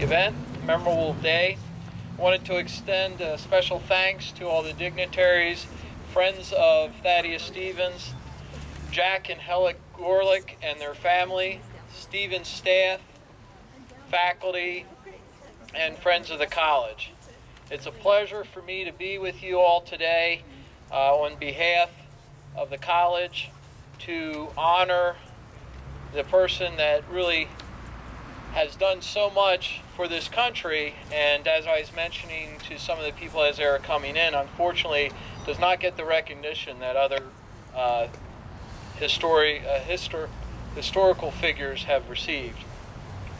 event, memorable day. Wanted to extend special thanks to all the dignitaries, friends of Thaddeus Stevens, Jack and Helen Gorlick and their family, Stevens staff, faculty, and friends of the college. It's a pleasure for me to be with you all today on behalf of the college to honor the person that really has done so much for this country, and as I was mentioning to some of the people as they were coming in, unfortunately does not get the recognition that other historical figures have received.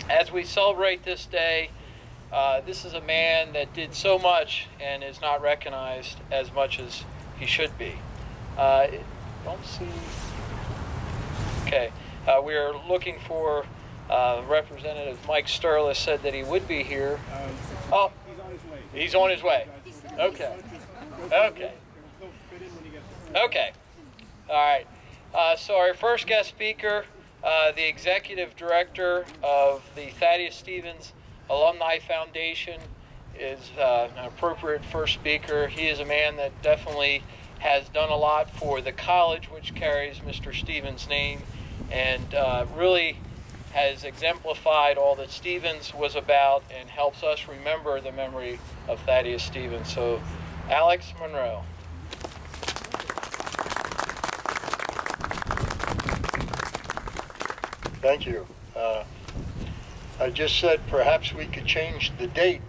As we celebrate this day, this is a man that did so much and is not recognized as much as he should be. Don't see. Okay, we are looking for Representative Mike Sturlis said that he would be here. Oh, he's on his way. Okay. Okay. Okay. All right. So our first guest speaker, the executive director of the Thaddeus Stevens Alumni Foundation, is an appropriate first speaker. He is a man that definitely has done a lot for the college, which carries Mr. Stevens' name, and really has exemplified all that Stevens was about and helps us remember the memory of Thaddeus Stevens. So, Alex Monroe. Thank you. I just said perhaps we could change the date.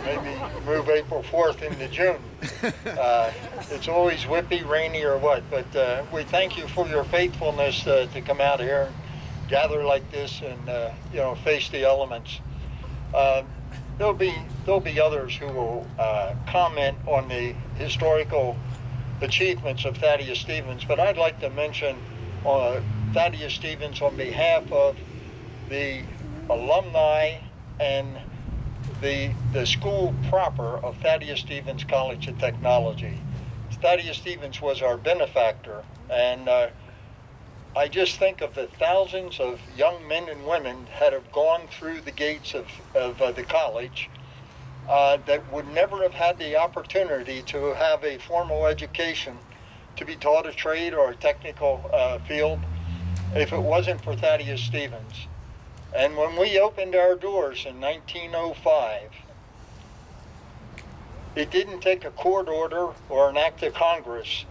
Maybe move April 4th into June. It's always whippy, rainy, or what, but we thank you for your faithfulness to come out here and gather like this and face the elements. There'll be others who will comment on the historical achievements of Thaddeus Stevens, but I'd like to mention Thaddeus Stevens on behalf of the alumni and the school proper of Thaddeus Stevens College of Technology. Thaddeus Stevens was our benefactor, and I just think of the thousands of young men and women that have gone through the gates of the college that would never have had the opportunity to have a formal education, to be taught a trade or a technical field, if it wasn't for Thaddeus Stevens. And when we opened our doors in 1905, it didn't take a court order or an act of Congress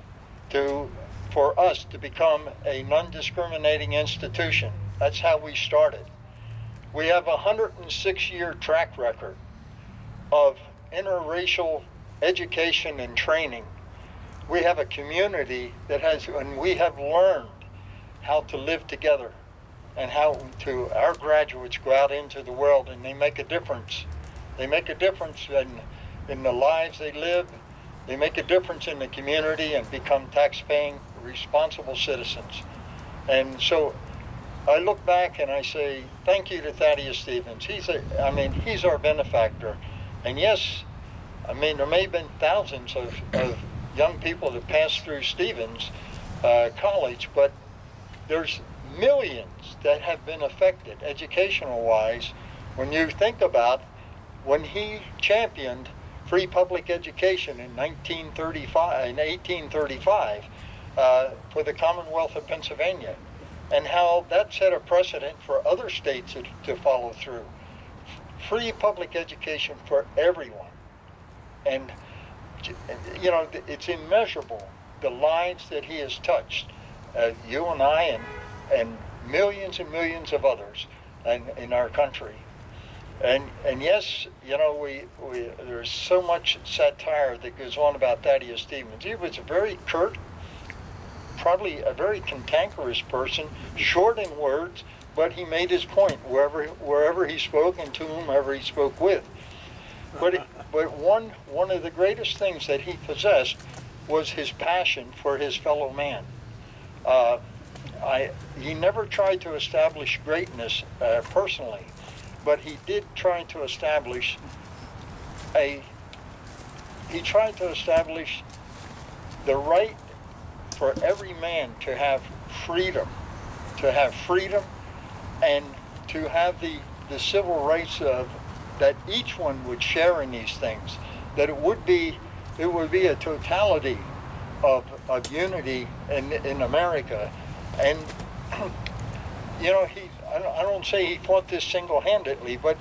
for us to become a non-discriminating institution. That's how we started. We have a 106-year track record of interracial education and training. We have a community that and we have learned how to live together, and how our graduates go out into the world and they make a difference. They make a difference in the lives they live. They make a difference in the community and become tax-paying, responsible citizens. And so I look back and I say, thank you to Thaddeus Stevens. He's our benefactor. And yes, there may have been thousands of young people that passed through Stevens College, but there's millions that have been affected educational-wise when you think about when he championed free public education in 1835 for the Commonwealth of Pennsylvania, and how that set a precedent for other states to follow through. Free public education for everyone. And it's immeasurable, the lives that he has touched, you and I and millions and millions of others in our country. And yes, there's so much satire that goes on about Thaddeus Stevens. He was a very curt, probably a very cantankerous person, short in words, but he made his point wherever he spoke and to whomever he spoke with. But one of the greatest things that he possessed was his passion for his fellow man. He never tried to establish greatness personally, but he did try to establish the right for every man to have freedom and to have the the civil rights that each one would share in these things, that it would be a totality of unity in America. And you know, I don't say he fought this single-handedly, but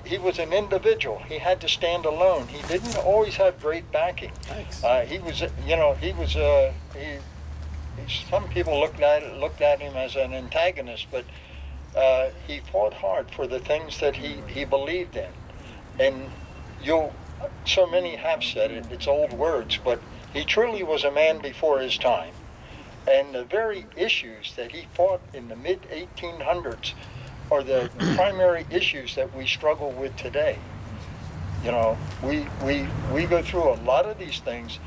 he was an individual. He had to stand alone. He didn't always have great backing. Thanks. He was, you know, some people looked at him as an antagonist, but he fought hard for the things that he believed in. And so many have said it, it's old words, but he truly was a man before his time. And the very issues that he fought in the mid-1800s are the primary issues that we struggle with today. You know, we go through a lot of these things.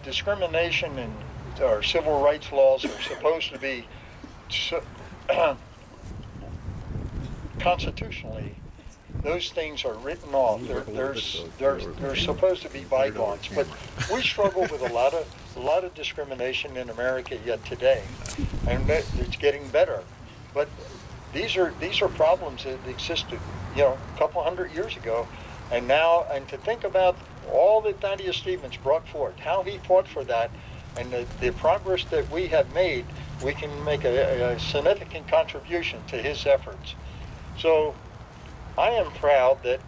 Discrimination and our civil rights laws are supposed to be constitutionally, those things are written off. They're supposed to be bygones. But we struggle with a lot of discrimination in America yet today, and it's getting better. But these are problems that existed, you know, a couple hundred years ago, and to think about all that Thaddeus Stevens brought forth, how he fought for that, and the progress that we have made, we can make a significant contribution to his efforts. So I am proud that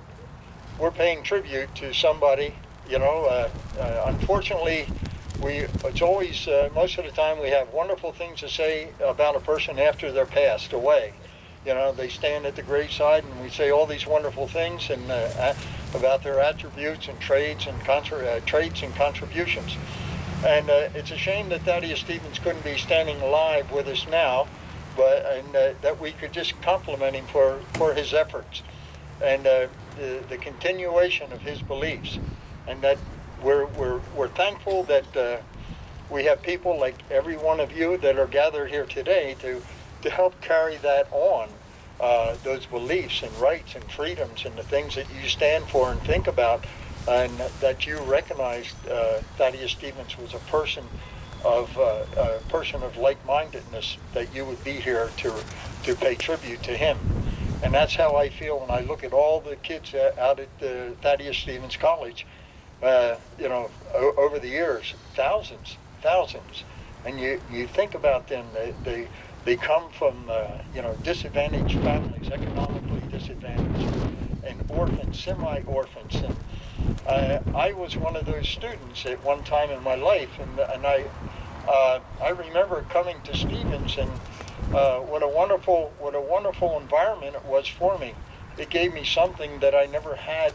we're paying tribute to somebody. You know, unfortunately, it's always, most of the time, we have wonderful things to say about a person after they're passed away. You know, they stand at the graveside and we say all these wonderful things and about their attributes and trades and contributions. And it's a shame that Thaddeus Stevens couldn't be standing alive with us now, and that we could just compliment him for his efforts and the continuation of his beliefs, and that we're thankful that we have people like every one of you that are gathered here today to help carry that on, those beliefs and rights and freedoms and the things that you stand for and think about, and that you recognized Thaddeus Stevens was a person of like-mindedness, that you would be here to pay tribute to him. And that's how I feel when I look at all the kids out at Thaddeus Stevens College, you know, over the years, thousands, and you think about them. They come from you know, disadvantaged families, economically disadvantaged, and orphans, semi-orphans. And I was one of those students at one time in my life, and I remember coming to Stevens, and what a wonderful environment it was for me. It gave me something that I never had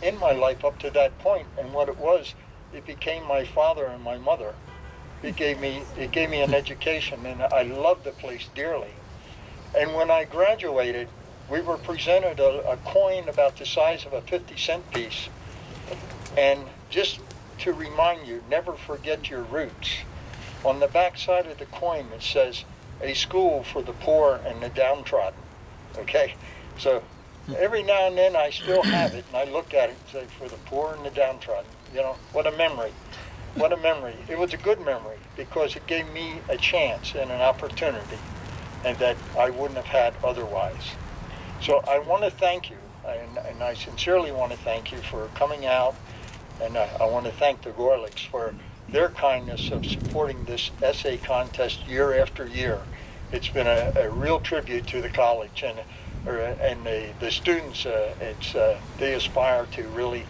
in my life up to that point, and what it was, it became my father and my mother. It gave me an education, and I loved the place dearly. And when I graduated, we were presented a coin about the size of a 50-cent piece. And just to remind you, never forget your roots. On the back side of the coin, it says, "A school for the poor and the downtrodden." Okay? So every now and then I still have it, and I look at it and say, "For the poor and the downtrodden." You know, what a memory. What a memory. It was a good memory because it gave me a chance and an opportunity, and that I wouldn't have had otherwise. So I want to thank you, and I sincerely want to thank you for coming out, and I want to thank the Gorlicks for their kindness of supporting this essay contest year after year. It's been a real tribute to the college, and the students. They aspire to really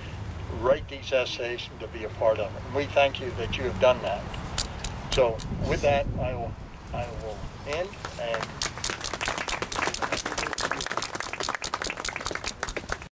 write these essays and to be a part of it. And we thank you that you have done that. So with that, I will end, and